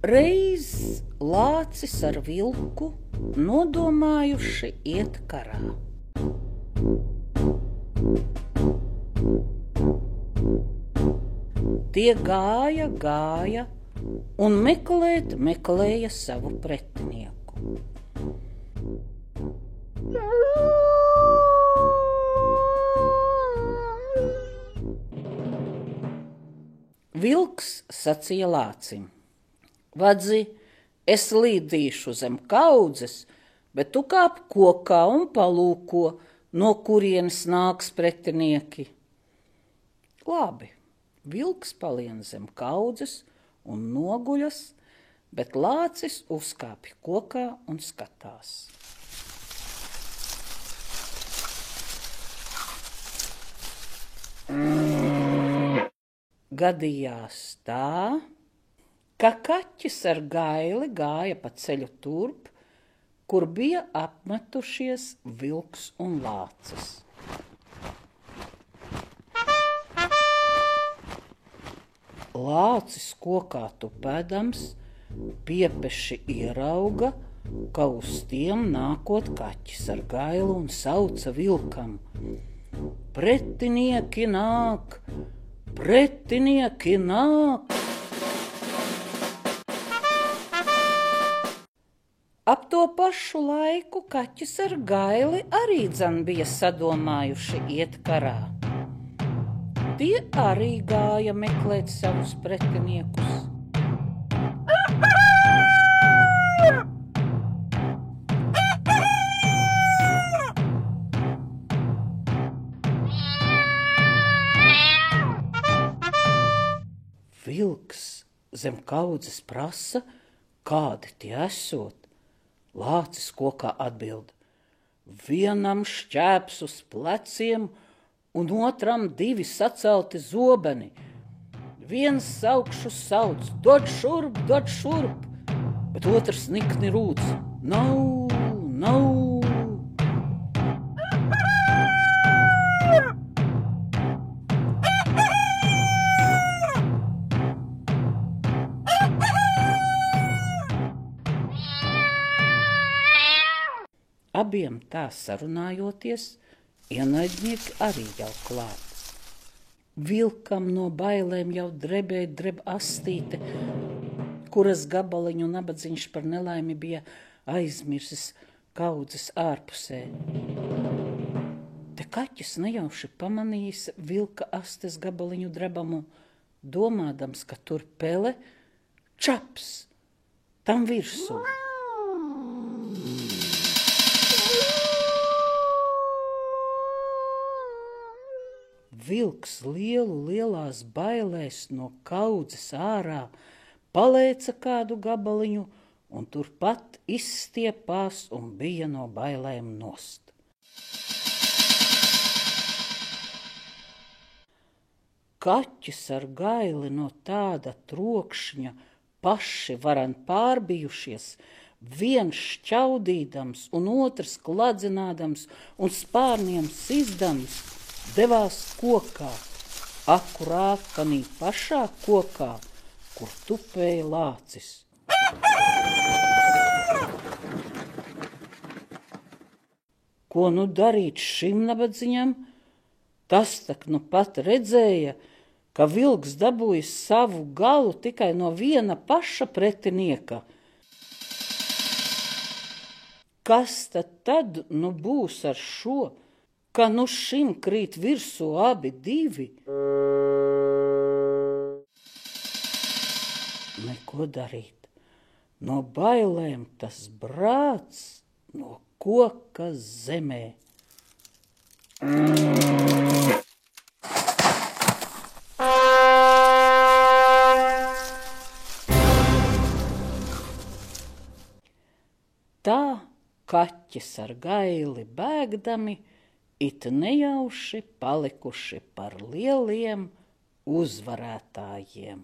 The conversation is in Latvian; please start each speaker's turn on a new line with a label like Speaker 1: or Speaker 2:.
Speaker 1: Reiz lācis ar vilku nodomājuši iet karā. Tie gāja un meklēja savu pretinieku. Vilks sacīja lācim: Vadzi, es līdīšu zem kaudzes, bet tu kāp kokā un palūko, no kurienes nāks pretinieki. Labi, vilks palien zem kaudzes un noguļas, bet lācis uzkāpj kokā un skatās. Gadījās tā, ka kaķis ar gaili gāja pa ceļu turp, kur bija apmetušies vilks un lācis. Lācis kokā tupēdams piepeši ierauga, ka uz tiem nākot kaķis ar gailu un sauca vilkam: Pretinieki nāk! Pretinieki nāk! Ap to pašu laiku kaķis ar gaili arī dzan bija sadomājuši iet karā. Tie arī gāja meklēt savus pretiniekus. Vilks zem kaudzes prasa, kādi tie esot. Lācis kokā atbild: Vienam šķēps uz pleciem un otram 2 sacelti zobeni. Viens augšu sauc: Dod šurp, bet otrs nikni rūc: Nav! Abiem tā sarunājoties, ienaidnieki arī jau klāt. Vilkam no bailēm jau dreb astīte, kuras gabaliņu nabadzīņš par nelaimi bija aizmirsis kaudzes ārpusē. Te kaķis nejauši pamanījis vilka astes gabaliņu drebamu, domādams, ka tur pele, čaps tam virsū. Vilks lielās bailēs no kaudzes ārā palēca kādu gabaliņu un turpat izstiepās un bija no bailēm nost. Kaķis ar gaili no tāda trokšņa paši varan pārbijušies, viens šķaudīdams un otrs kladzinādams un spārniem sizdams, devās kokā, akurāt tanī pašā kokā, kur tupēja lācis. Ko nu darīt šim nabadziņam? Tas tak nu pat redzēja, ka vilks dabūjis savu galu tikai no viena paša pretinieka. Kas tad nu būs ar šo? Ka nu šim krīt virsū abi 2. Neko darīt. No bailēm tas brāts no koka zemē. Tā kaķis ar gaili bēgdami it nejauši palikuši par lieliem uzvarētājiem.